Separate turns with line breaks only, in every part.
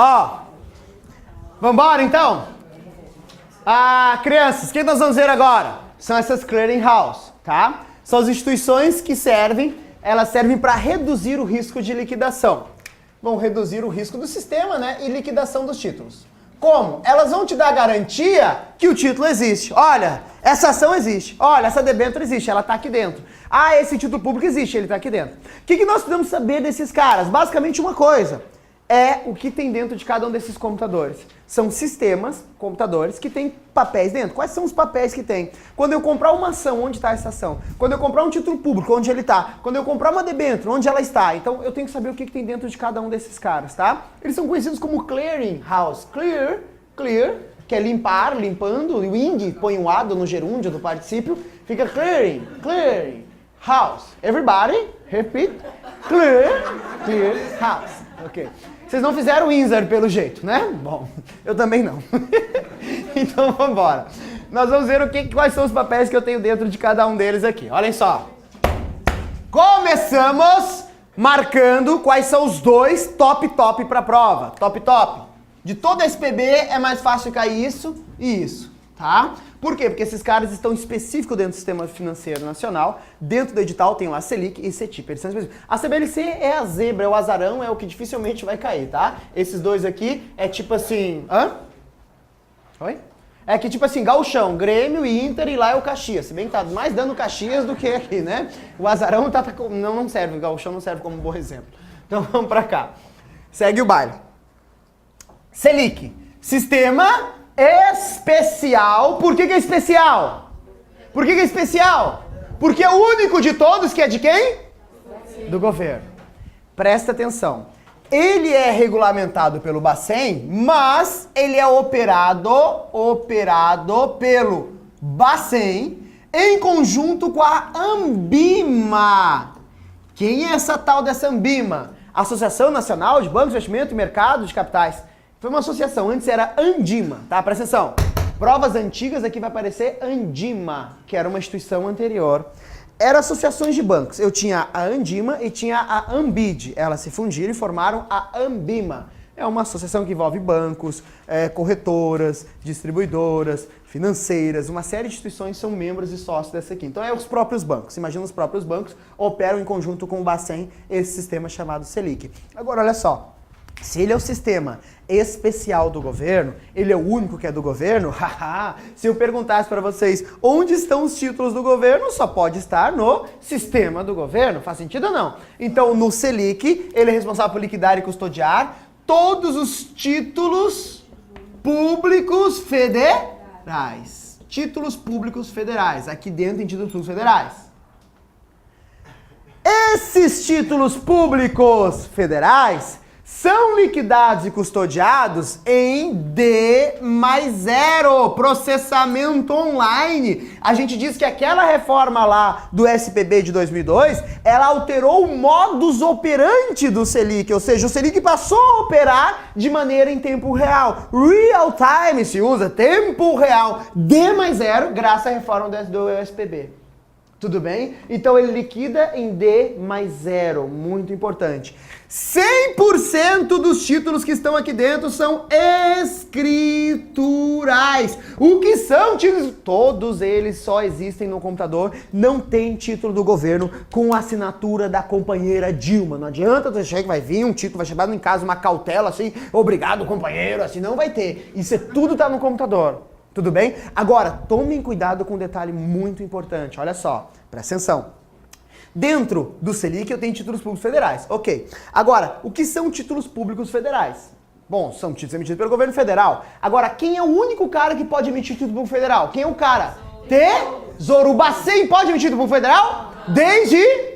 Ó, vambora então? Crianças, o que nós vamos ver agora? São essas clearing house, tá? São as instituições que elas servem para reduzir o risco de liquidação. Vão reduzir o risco do sistema, né? E liquidação dos títulos. Como? Elas vão te dar garantia que o título existe. Olha, essa ação existe. Olha, essa debênture existe, ela está aqui dentro. Esse título público existe, ele está aqui dentro. O que nós podemos saber desses caras? Basicamente uma coisa. É o que tem dentro de cada um desses computadores. São sistemas, computadores, que têm papéis dentro. Quais são os papéis que tem? Quando eu comprar uma ação, onde está essa ação? Quando eu comprar um título público, onde ele está? Quando eu comprar uma debênture, onde ela está? Então eu tenho que saber o que tem dentro de cada um desses caras, tá? Eles são conhecidos como clearing house. Clear, que é limpar, limpando. O ing põe um ado no gerúndio do particípio. Fica clearing house. Everybody, repeat. Clear house. Ok. Vocês não fizeram Windsor pelo jeito, né? Bom, eu também não. Então vamos embora. Nós vamos ver quais são os papéis que eu tenho dentro de cada um deles aqui. Olhem só. Começamos marcando quais são os dois top para a prova. Top. De todo SPB é mais fácil cair isso e isso, tá? Por quê? Porque esses caras estão específicos dentro do Sistema Financeiro Nacional. Dentro do edital tem lá Selic e CETIP. Eles são específicos. A CBLC é a zebra, é o azarão, é o que dificilmente vai cair, tá? Esses dois aqui é tipo assim... Oi? É que tipo assim, Gauchão, Grêmio e Inter e lá é o Caxias. Se bem que tá mais dando Caxias do que aqui, né? O azarão não serve, o Gauchão não serve como um bom exemplo. Então vamos pra cá. Segue o baile. Selic. Sistema... especial. Por que é especial? Por que é especial? Porque é o único de todos que é de quem? Do governo. Presta atenção. Ele é regulamentado pelo Bacen, mas ele é operado pelo Bacen em conjunto com a Ambima. Quem é essa tal dessa Ambima? Associação Nacional de Bancos de Investimento e Mercado de Capitais. Foi uma associação, antes era Andima, tá? Presta atenção. Provas antigas aqui vai aparecer Andima, que era uma instituição anterior. Eram associações de bancos. Eu tinha a Andima e tinha a Ambid. Elas se fundiram e formaram a Ambima. É uma associação que envolve bancos, corretoras, distribuidoras, financeiras. Uma série de instituições são membros e sócios dessa aqui. Então é os próprios bancos. Imagina, os próprios bancos operam em conjunto com o Bacen esse sistema chamado Selic. Agora, olha só. Se ele é o sistema especial do governo, ele é o único que é do governo, se eu perguntasse para vocês onde estão os títulos do governo, só pode estar no sistema do governo. Faz sentido ou não? Então, no Selic, ele é responsável por liquidar e custodiar todos os títulos públicos federais. Títulos públicos federais. Aqui dentro tem títulos públicos federais. Esses títulos públicos federais são liquidados e custodiados em D+0, processamento online. A gente diz que aquela reforma lá do SPB de 2002, ela alterou o modus operandi do Selic, ou seja, o Selic passou a operar de maneira em tempo real. Real time se usa, tempo real, D+0, graças à reforma do SPB. Tudo bem? Então ele liquida em D+0, muito importante. 100% dos títulos que estão aqui dentro são escriturais. O que são títulos? Todos eles só existem no computador, não tem título do governo com a assinatura da companheira Dilma. Não adianta você achar que vai vir um título, vai chegar em casa uma cautela assim, obrigado companheiro, assim não vai ter. Isso tudo tá no computador. Tudo bem? Agora, tomem cuidado com um detalhe muito importante. Olha só, presta atenção. Dentro do Selic eu tenho títulos públicos federais. Ok. Agora, o que são títulos públicos federais? Bom, são títulos emitidos pelo governo federal. Agora, quem é o único cara que pode emitir título público federal? Quem é o cara? Tesouro. O Bacen pode emitir título público federal? Desde...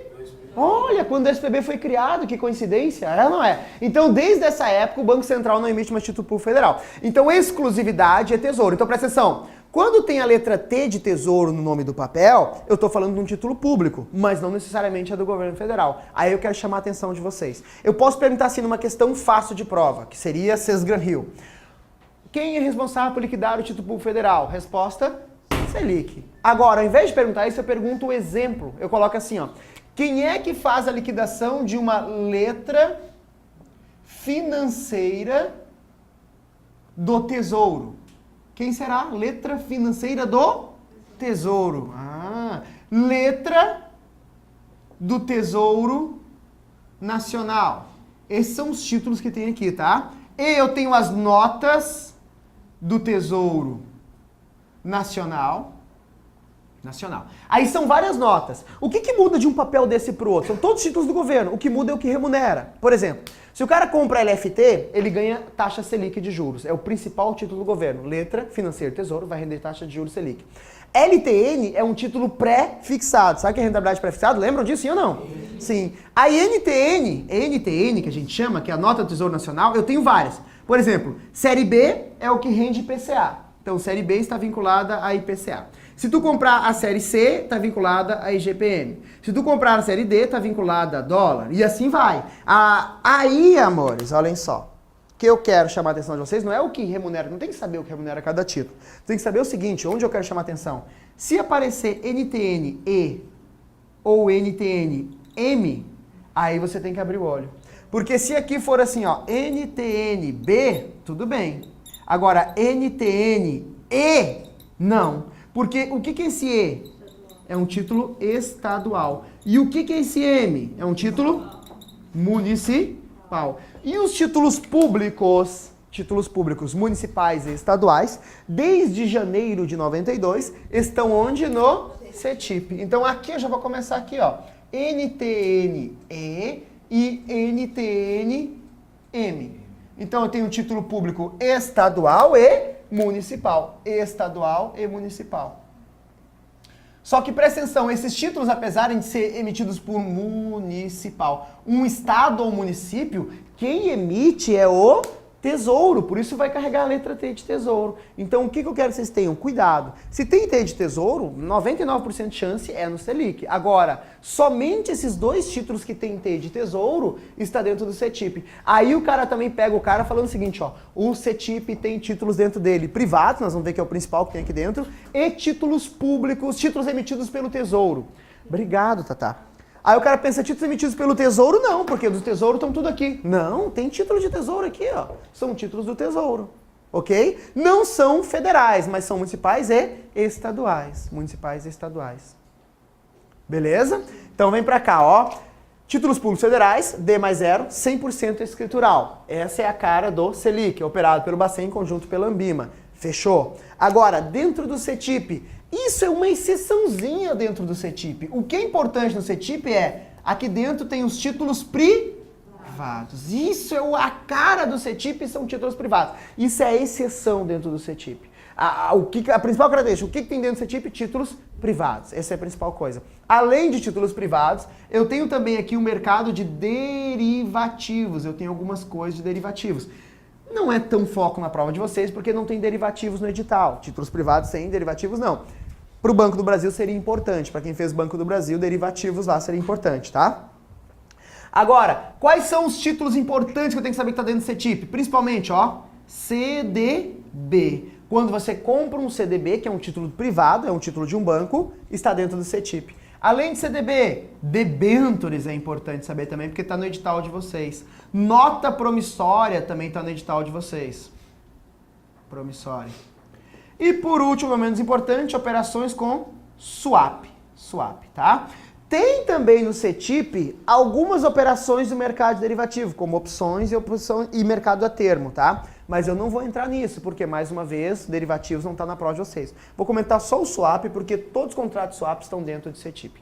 Olha, quando o SPB foi criado, que coincidência, é ou não é? Então, desde essa época, o Banco Central não emite mais título público federal. Então, exclusividade é tesouro. Então, presta atenção. Quando tem a letra T de tesouro no nome do papel, eu estou falando de um título público, mas não necessariamente é do governo federal. Aí eu quero chamar a atenção de vocês. Eu posso perguntar assim numa questão fácil de prova, que seria Sesgran-Hill. Quem é responsável por liquidar o título público federal? Resposta, Selic. Agora, ao invés de perguntar isso, eu pergunto o exemplo. Eu coloco assim, ó. Quem é que faz a liquidação de uma letra financeira do Tesouro. Quem será? Letra financeira do Tesouro. Letra do Tesouro Nacional. Esses são os títulos que tem aqui, tá? E eu tenho as notas do Tesouro Nacional. Aí são várias notas. O que muda de um papel desse para o outro? São todos títulos do governo. O que muda é o que remunera. Por exemplo, se o cara compra LFT, ele ganha taxa Selic de juros. É o principal título do governo. Letra, financeiro, tesouro, vai render taxa de juros Selic. LTN é um título pré-fixado. Sabe o que é rentabilidade pré-fixado? Lembram disso, sim ou não? Sim. A NTN, que a gente chama, que é a nota do Tesouro Nacional, eu tenho várias. Por exemplo, Série B é o que rende IPCA. Então, Série B está vinculada a IPCA. Se tu comprar a Série C, está vinculada a IGPM. Se tu comprar a Série D, está vinculada a dólar. E assim vai. Aí, amores, olhem só. O que eu quero chamar a atenção de vocês não é o que remunera. Não tem que saber o que remunera cada título. Tem que saber o seguinte, onde eu quero chamar a atenção. Se aparecer NTN-E ou NTN-M, aí você tem que abrir o olho. Porque se aqui for assim, ó, NTN-B, tudo bem. Agora, NTN-E, não. Porque o que é esse E? É um título estadual. E o que é esse M? É um título municipal. E os títulos públicos municipais e estaduais, desde janeiro de 92, estão onde? No CETIP. Então aqui eu já vou começar aqui, ó. NTN-E e NTN-M. Então eu tenho título público estadual e municipal. Estadual e municipal. Só que presta atenção, esses títulos, apesar de ser emitidos por municipal, um estado ou município, quem emite é o Tesouro, por isso vai carregar a letra T de Tesouro. Então o que eu quero que vocês tenham? Cuidado. Se tem T de Tesouro, 99% de chance é no Selic. Agora, somente esses dois títulos que tem T de Tesouro está dentro do CETIP. Aí o cara também pega o cara falando o seguinte, ó, o CETIP tem títulos dentro dele privados, nós vamos ver que é o principal que tem aqui dentro, e títulos públicos, títulos emitidos pelo Tesouro. Obrigado, Tatá. Aí o cara pensa, títulos emitidos pelo Tesouro? Não, porque dos Tesouros estão tudo aqui. Não, tem título de Tesouro aqui, ó. São títulos do Tesouro, ok? Não são federais, mas são municipais e estaduais. Municipais e estaduais. Beleza? Então vem pra cá, ó. Títulos públicos federais, D mais 0, 100% escritural. Essa é a cara do Selic, operado pelo Bacen em conjunto pela Ambima. Fechou? Agora, dentro do CETIP, isso é uma exceçãozinha dentro do CETIP. O que é importante no CETIP é, aqui dentro tem os títulos privados. Isso é a cara do CETIP, são títulos privados. Isso é a exceção dentro do CETIP. A principal característica, o que tem dentro do CETIP? Títulos privados. Essa é a principal coisa. Além de títulos privados, eu tenho também aqui um mercado de derivativos. Eu tenho algumas coisas de derivativos. Não é tão foco na prova de vocês, porque não tem derivativos no edital. Títulos privados sem derivativos, não. Para o Banco do Brasil seria importante. Para quem fez Banco do Brasil, derivativos lá seria importante, tá? Agora, quais são os títulos importantes que eu tenho que saber que está dentro do CETIP? Principalmente, ó, CDB. Quando você compra um CDB, que é um título privado, é um título de um banco, está dentro do CETIP. Além de CDB, debêntures é importante saber também, porque está no edital de vocês. Nota promissória também está no edital de vocês. Promissória. E por último, menos importante, operações com swap. Swap, tá? Tem também no CETIP algumas operações do mercado derivativo, como opções e mercado a termo, tá? Mas eu não vou entrar nisso, porque, mais uma vez, derivativos não está na prova de vocês. Vou comentar só o swap, porque todos os contratos swap estão dentro do CETIP.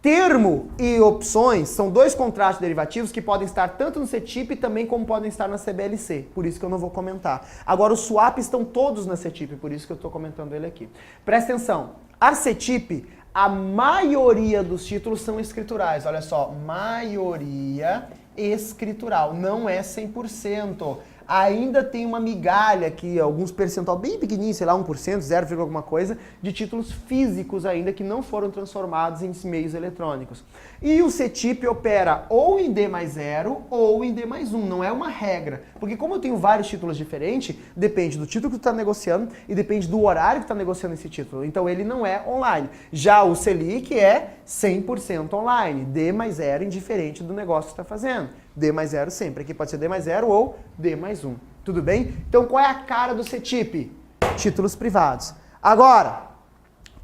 Termo e opções são dois contratos derivativos que podem estar tanto no CETIP também como podem estar na CBLC, por isso que eu não vou comentar. Agora, os swap estão todos na CETIP, por isso que eu estou comentando ele aqui. Presta atenção, a CETIP, a maioria dos títulos são escriturais, olha só, maioria escritural, não é 100%. Ainda tem uma migalha aqui, alguns percentual bem pequenininho, sei lá, 1%, 0, alguma coisa, de títulos físicos ainda que não foram transformados em meios eletrônicos. E o CETIP opera ou em D mais 0 ou em D mais 1, não é uma regra. Porque como eu tenho vários títulos diferentes, depende do título que tu está negociando e depende do horário que tu está negociando esse título. Então ele não é online. Já o Selic é 100% online, D mais 0 indiferente do negócio que tu está fazendo. D mais 0 sempre. Aqui pode ser D mais 0 ou D mais 1. Tudo bem? Então qual é a cara do CETIP? Títulos privados. Agora,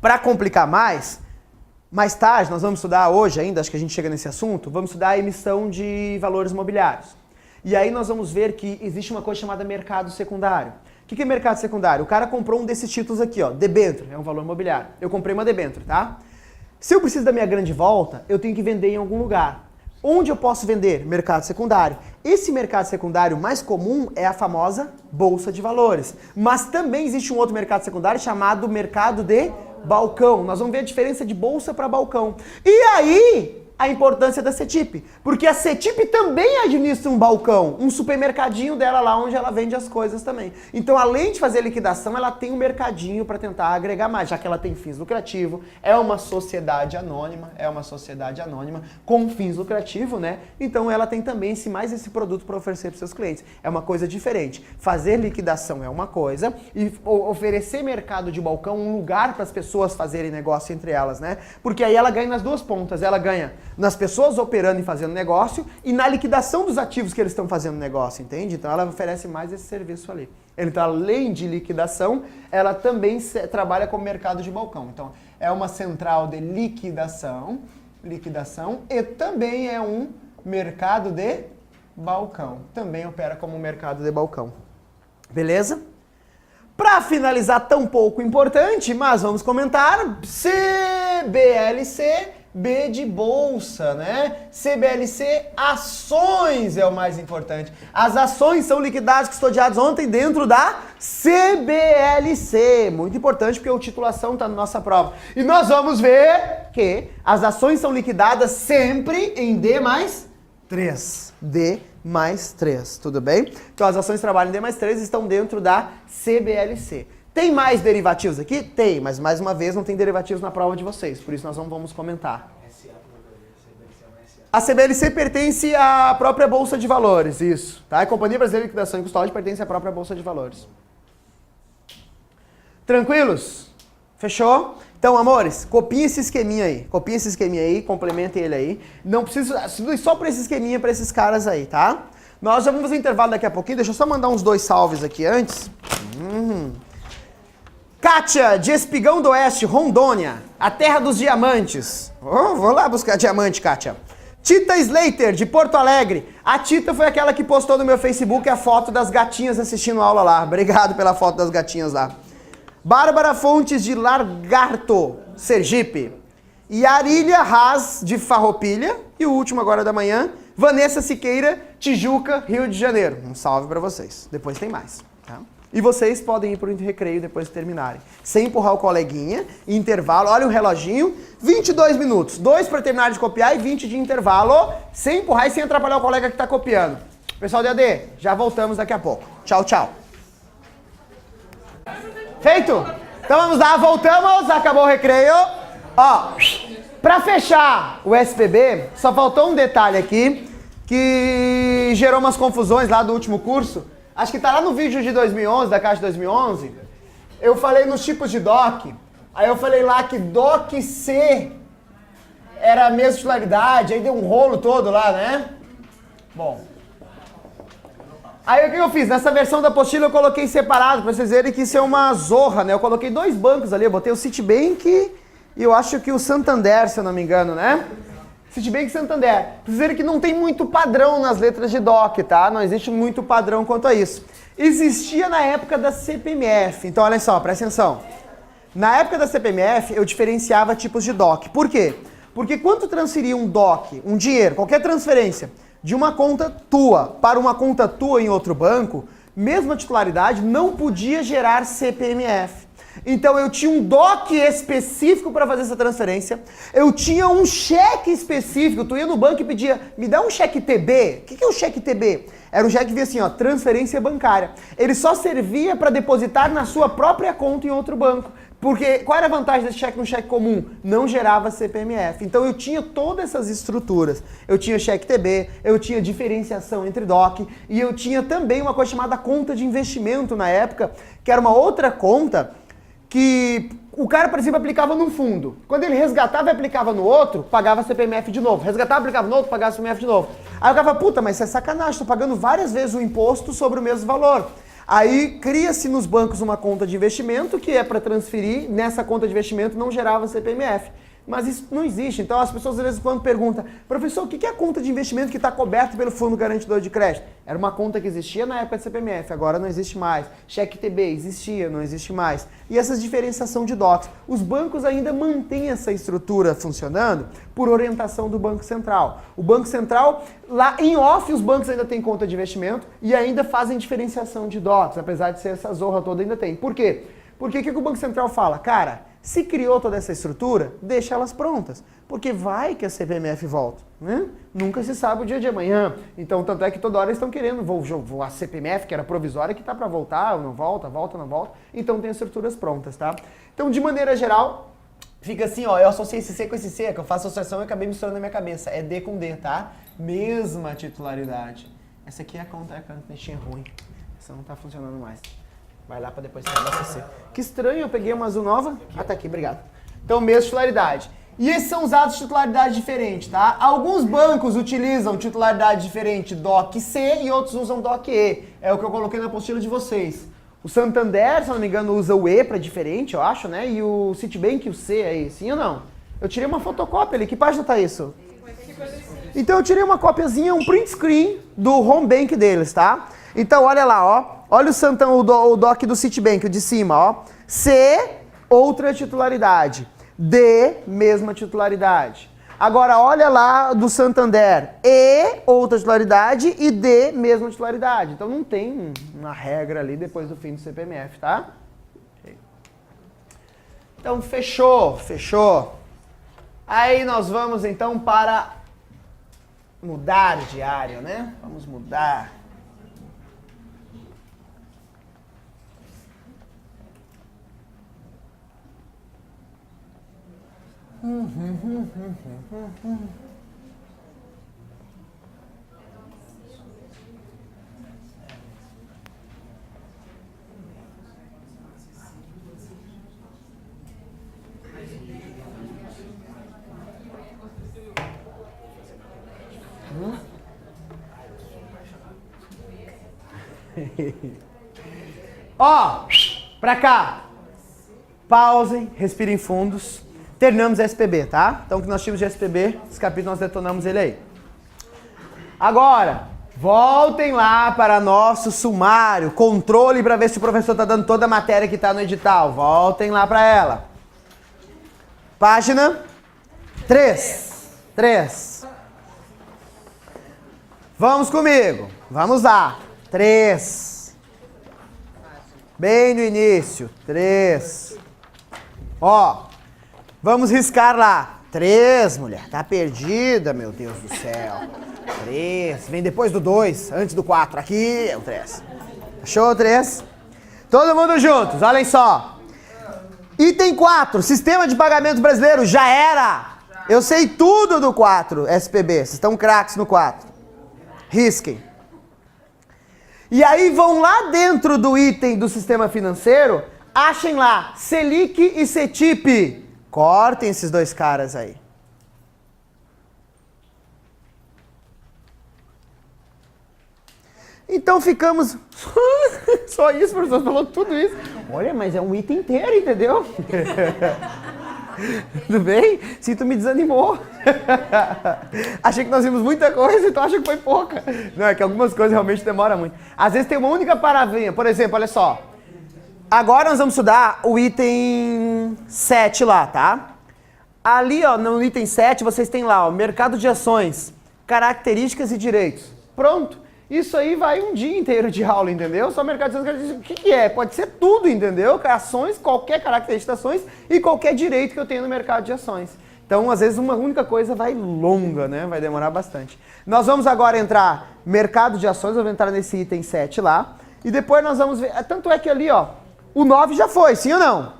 para complicar mais tarde, nós vamos estudar hoje ainda, acho que a gente chega nesse assunto, vamos estudar a emissão de valores mobiliários. E aí nós vamos ver que existe uma coisa chamada mercado secundário. O que é mercado secundário? O cara comprou um desses títulos aqui, ó, debênture, é um valor mobiliário. Eu comprei uma debênture, tá? Se eu preciso da minha grande volta, eu tenho que vender em algum lugar. Onde eu posso vender? Mercado secundário. Esse mercado secundário mais comum é a famosa bolsa de valores. Mas também existe um outro mercado secundário chamado mercado de balcão. Nós vamos ver a diferença de bolsa para balcão. E aí, a importância da CETIP. Porque a CETIP também administra um balcão, um supermercadinho dela lá onde ela vende as coisas também. Então, além de fazer liquidação, ela tem um mercadinho para tentar agregar mais, já que ela tem fins lucrativos, é uma sociedade anônima com fins lucrativos, né? Então, ela tem também mais esse produto para oferecer para seus clientes. É uma coisa diferente. Fazer liquidação é uma coisa e oferecer mercado de balcão, um lugar para as pessoas fazerem negócio entre elas, né? Porque aí ela ganha nas duas pontas. Ela ganha nas pessoas operando e fazendo negócio e na liquidação dos ativos que eles estão fazendo negócio, entende? Então ela oferece mais esse serviço ali. Então, além de liquidação, ela também trabalha com o mercado de balcão. Então, é uma central de liquidação e também é um mercado de balcão. Também opera como um mercado de balcão. Beleza? Para finalizar, tão pouco importante, mas vamos comentar, CBLC, B de bolsa, né? CBLC, ações é o mais importante. As ações são liquidadas, custodiadas ontem dentro da CBLC. Muito importante porque a titulação está na nossa prova. E nós vamos ver que as ações são liquidadas sempre em D mais 3. D mais 3, tudo bem? Então as ações trabalham em D mais 3 e estão dentro da CBLC. Tem mais derivativos aqui? Tem, mas mais uma vez não tem derivativos na prova de vocês, por isso nós não vamos comentar. A CBLC pertence à própria Bolsa de Valores, isso. Tá? A Companhia Brasileira de Liquidação e Custódia pertence à própria Bolsa de Valores. Tranquilos? Fechou? Então, amores, copiem esse esqueminha aí, complementem ele aí. Não precisa, só para esse esqueminha, para esses caras aí, tá? Nós já vamos fazer intervalo daqui a pouquinho, deixa eu só mandar uns 2 salves aqui antes. Kátia, de Espigão do Oeste, Rondônia, a terra dos diamantes. Oh, vou lá buscar diamante, Kátia. Tita Slater, de Porto Alegre. A Tita foi aquela que postou no meu Facebook a foto das gatinhas assistindo aula lá. Obrigado pela foto das gatinhas lá. Bárbara Fontes, de Lagarto, Sergipe. Yarília Haas, de Farroupilha. E o último agora da manhã, Vanessa Siqueira, Tijuca, Rio de Janeiro. Um salve para vocês. Depois tem mais, tá? E vocês podem ir para o recreio depois de terminarem. Sem empurrar o coleguinha, intervalo, olha o reloginho, 22 minutos. 2 para terminar de copiar e 20 de intervalo, sem empurrar e sem atrapalhar o colega que está copiando. Pessoal do AD, já voltamos daqui a pouco. Tchau, tchau. Feito? Então vamos lá, voltamos, acabou o recreio. Ó, para fechar o SPB, só faltou um detalhe aqui, que gerou umas confusões lá do último curso. Acho que tá lá no vídeo de 2011, da Caixa de 2011, eu falei nos tipos de DOC, aí eu falei lá que DOC C era a mesma titularidade, aí deu um rolo todo lá, né? Bom. Aí o que eu fiz? Nessa versão da apostila eu coloquei separado, pra vocês verem que isso é uma zorra, né? Eu coloquei 2 bancos ali, eu botei o Citibank e eu acho que o Santander, se eu não me engano, né? Citibank e Santander. Pra vocês verem que não tem muito padrão nas letras de DOC, tá? Não existe muito padrão quanto a isso. Existia na época da CPMF. Então, olha só, presta atenção. Na época da CPMF, eu diferenciava tipos de DOC. Por quê? Porque quando tu transferia um DOC, um dinheiro, qualquer transferência, de uma conta tua para uma conta tua em outro banco, mesma titularidade, não podia gerar CPMF. Então eu tinha um DOC específico para fazer essa transferência, eu tinha um cheque específico, tu ia no banco e pedia, me dá um cheque TB. O que é um cheque TB? Era um cheque que via assim, ó, transferência bancária. Ele só servia para depositar na sua própria conta em outro banco. Porque qual era a vantagem desse cheque no cheque comum? Não gerava CPMF. Então eu tinha todas essas estruturas. Eu tinha cheque TB, eu tinha diferenciação entre DOC e eu tinha também uma coisa chamada conta de investimento na época, que era uma outra conta que O cara, por exemplo, aplicava num fundo. Quando ele resgatava e aplicava no outro, pagava CPMF de novo. Resgatava, aplicava no outro, pagava CPMF de novo. Aí o cara fala, puta, mas isso é sacanagem, tô pagando várias vezes o imposto sobre o mesmo valor. Aí cria-se nos bancos uma conta de investimento que é para transferir, nessa conta de investimento não gerava CPMF. Mas isso não existe. Então as pessoas às vezes quando perguntam, professor, o que é a conta de investimento que está coberta pelo Fundo Garantidor de Crédito? Era uma conta que existia na época de CPMF, agora não existe mais. Cheque TB existia, não existe mais. E essa diferenciação de DOCs. Os bancos ainda mantêm essa estrutura funcionando por orientação do Banco Central. O Banco Central, lá em off, os bancos ainda têm conta de investimento e ainda fazem diferenciação de DOCs, apesar de ser essa zorra toda ainda tem. Por quê? Porque o que o Banco Central fala? Cara, se criou toda essa estrutura, deixa elas prontas. Porque vai que a CPMF volta, né? Nunca se sabe o dia de amanhã. Então, tanto é que toda hora eles estão querendo, a CPMF, que era provisória, que está para voltar, não volta, não volta. Então, tem estruturas prontas, tá? Então, de maneira geral, fica assim, ó, eu associei esse C com esse C, que eu faço associação e acabei misturando na minha cabeça. É D com D, tá? Mesma titularidade. Essa aqui é a canetinha ruim. Essa não está funcionando mais. Vai lá para depois você abastecer. Que estranho, eu peguei uma azul nova. Ah, tá aqui, obrigado. Então, mesma titularidade. E esses são usados de titularidade diferente, tá? Alguns bancos utilizam titularidade diferente DOC C e outros usam DOC E. É o que eu coloquei na apostila de vocês. O Santander, se não me engano, usa o E para diferente, eu acho, né? E o Citibank, o C aí, sim ou não? Eu tirei uma fotocópia ali. Que página tá isso? Então eu tirei uma copiazinha, um print screen do home bank deles, tá? Então olha lá, ó. Olha o DOC do Citibank, o de cima, ó. C, outra titularidade. D, mesma titularidade. Agora, olha lá do Santander. E, outra titularidade. E D, mesma titularidade. Então, não tem uma regra ali depois do fim do CPMF, tá? Então, fechou. Aí, nós vamos, então, para mudar de área, né? Vamos mudar. Ó, pra cá. Pausem, respirem fundos. Terminamos SPB, tá? Então, o que nós tínhamos de SPB, esse capítulo nós detonamos ele aí. Agora, voltem lá para nosso sumário, controle para ver se o professor está dando toda a matéria que está no edital. Voltem lá para ela. Página 3. Vamos comigo. Vamos lá. 3. Bem no início. 3. Ó. Vamos riscar lá. 3, mulher. Tá perdida, meu Deus do céu. 3. Vem depois do 2, antes do 4. Aqui é o 3. Achou o 3? Todo mundo juntos, olhem só. Item 4, Sistema de Pagamento Brasileiro. Já era. Eu sei tudo do 4, SPB. Vocês estão craques no 4. Risquem. E aí vão lá dentro do item do sistema financeiro, achem lá Selic e CETIP. Cortem esses dois caras aí. Então ficamos... Só isso, professor, falou tudo isso. Olha, mas é um item inteiro, entendeu? Tudo bem? Sinto me desanimou. Achei que nós vimos muita coisa, então acho que foi pouca. Não, é que algumas coisas realmente demoram muito. Às vezes tem uma única palavrinha. Por exemplo, olha só. Agora nós vamos estudar o item 7 lá, tá? Ali, ó, no item 7, vocês têm lá, ó, mercado de ações, características e direitos. Pronto. Isso aí vai um dia inteiro de aula, entendeu? Só mercado de ações, o que é? Pode ser tudo, entendeu? Ações, qualquer característica de ações e qualquer direito que eu tenho no mercado de ações. Então, às vezes, uma única coisa vai longa, né? Vai demorar bastante. Nós vamos agora entrar mercado de ações, vamos entrar nesse item 7 lá. E depois nós vamos ver, tanto é que ali, ó, o 9 já foi, sim ou não?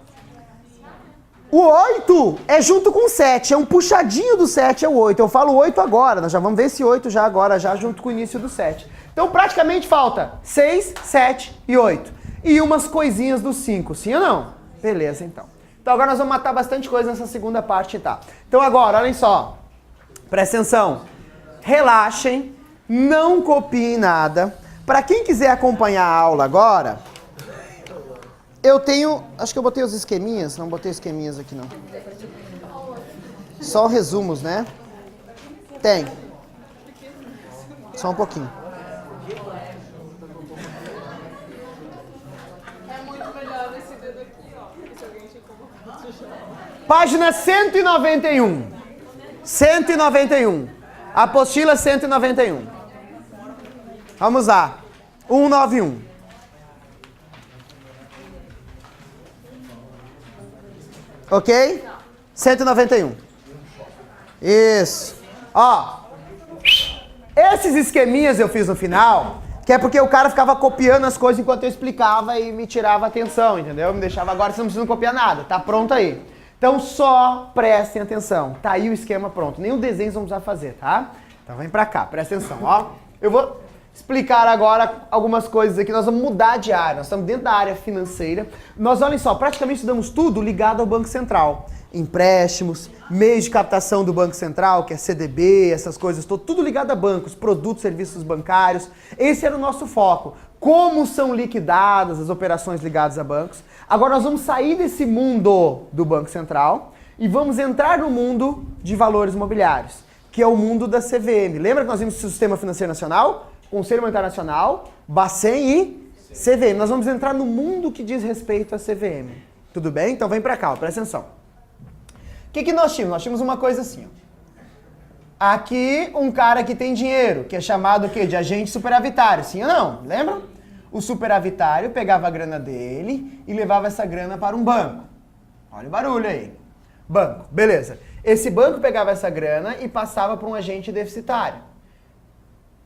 O 8 é junto com o 7, é um puxadinho do 7, é o 8. Eu falo 8 agora, nós já vamos ver esse 8 já agora, já junto com o início do 7. Então, praticamente falta 6, 7 e 8. E umas coisinhas do 5, sim ou não? Beleza, então. Então agora nós vamos matar bastante coisa nessa segunda parte, tá? Então agora, olhem só. Presta atenção. Relaxem, não copiem nada. Para quem quiser acompanhar a aula agora, eu tenho... Acho que eu botei os esqueminhas. Não botei esqueminhas aqui, não. Só resumos, né? Tem. Só um pouquinho.
É muito melhor esse dedo aqui, ó. Se alguém te
Página 191. 191. Apostila 191. Vamos lá. 191. Ok? 191. Isso. Ó. Esses esqueminhas eu fiz no final, que é porque o cara ficava copiando as coisas enquanto eu explicava e me tirava a atenção, entendeu? Me deixava agora, você não precisa copiar nada, tá pronto aí. Então só prestem atenção, tá aí o esquema pronto, nem o desenho vamos precisar fazer, tá? Então vem pra cá, presta atenção, ó. Eu vou explicar agora algumas coisas aqui, nós vamos mudar de área, nós estamos dentro da área financeira. Nós, olhem só, praticamente estudamos tudo ligado ao Banco Central. Empréstimos, meios de captação do Banco Central, que é CDB, essas coisas, tudo ligado a bancos, produtos, serviços bancários. Esse era o nosso foco. Como são liquidadas as operações ligadas a bancos. Agora nós vamos sair desse mundo do Banco Central e vamos entrar no mundo de valores imobiliários, que é o mundo da CVM. Lembra que nós vimos o Sistema Financeiro Nacional, Conselho Monetário Nacional, Bacen e CVM. Nós vamos entrar no mundo que diz respeito à CVM. Tudo bem? Então vem pra cá, ó, presta atenção. O que nós tínhamos? Nós tínhamos uma coisa assim, ó. Aqui, um cara que tem dinheiro, que é chamado o quê? De agente superavitário, sim ou não? Lembram? O superavitário pegava a grana dele e levava essa grana para um banco. Olha o barulho aí. Banco, beleza. Esse banco pegava essa grana e passava para um agente deficitário.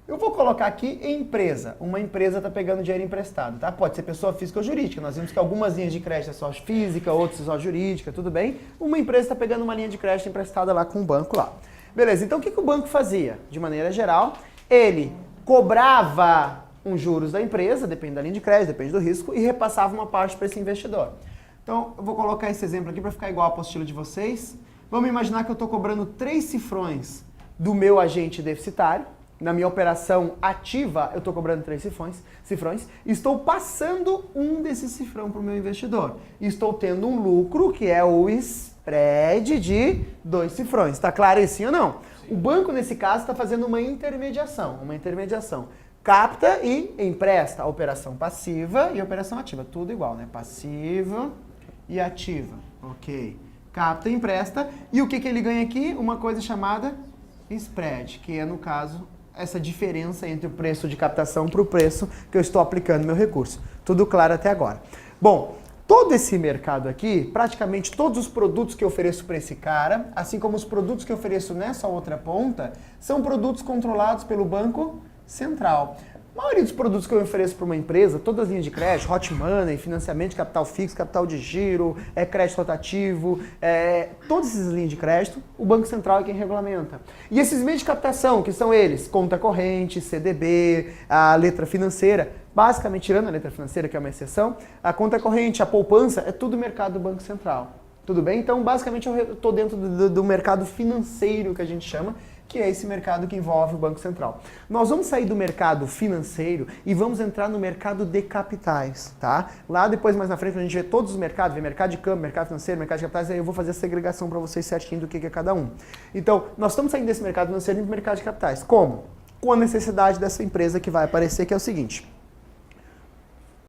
Eu vou colocar aqui empresa. Uma empresa está pegando dinheiro emprestado, tá? Pode ser pessoa física ou jurídica. Nós vimos que algumas linhas de crédito é só física, outras só jurídica, tudo bem? Uma empresa está pegando uma linha de crédito emprestada lá com um banco lá. Beleza, então o que o banco fazia? De maneira geral, ele cobrava uns juros da empresa, depende da linha de crédito, depende do risco, e repassava uma parte para esse investidor. Então, eu vou colocar esse exemplo aqui para ficar igual a apostila de vocês. Vamos imaginar que eu estou cobrando 3 cifrões do meu agente deficitário. Na minha operação ativa, eu estou cobrando 3 cifrões, estou passando um desses cifrão para o meu investidor. E estou tendo um lucro, que é o spread de 2 cifrões. Está claro isso, sim ou não? Sim. O banco, nesse caso, está fazendo uma intermediação. Capta e empresta a operação passiva e a operação ativa. Tudo igual, né? Passiva e ativa. Ok. Capta e empresta. E o que ele ganha aqui? Uma coisa chamada spread, que é, no caso, essa diferença entre o preço de captação para o preço que eu estou aplicando no meu recurso. Tudo claro até agora. Bom, todo esse mercado aqui, praticamente todos os produtos que eu ofereço para esse cara, assim como os produtos que eu ofereço nessa outra ponta, são produtos controlados pelo Banco Central. A maioria dos produtos que eu ofereço para uma empresa, todas as linhas de crédito, hot money, financiamento de capital fixo, capital de giro, crédito rotativo, todas essas linhas de crédito, o Banco Central é quem regulamenta. E esses meios de captação, que são eles, conta corrente, CDB, a letra financeira, basicamente tirando a letra financeira, que é uma exceção, a conta corrente, a poupança, é tudo mercado do Banco Central. Tudo bem? Então, basicamente, eu estou dentro do mercado financeiro, que a gente chama, que é esse mercado que envolve o Banco Central. Nós vamos sair do mercado financeiro e vamos entrar no mercado de capitais, tá? Lá depois, mais na frente, a gente vê todos os mercados, vê mercado de câmbio, mercado financeiro, mercado de capitais, aí eu vou fazer a segregação para vocês certinho do que é cada um. Então, nós estamos saindo desse mercado financeiro e do mercado de capitais. Como? Com a necessidade dessa empresa que vai aparecer, que é o seguinte.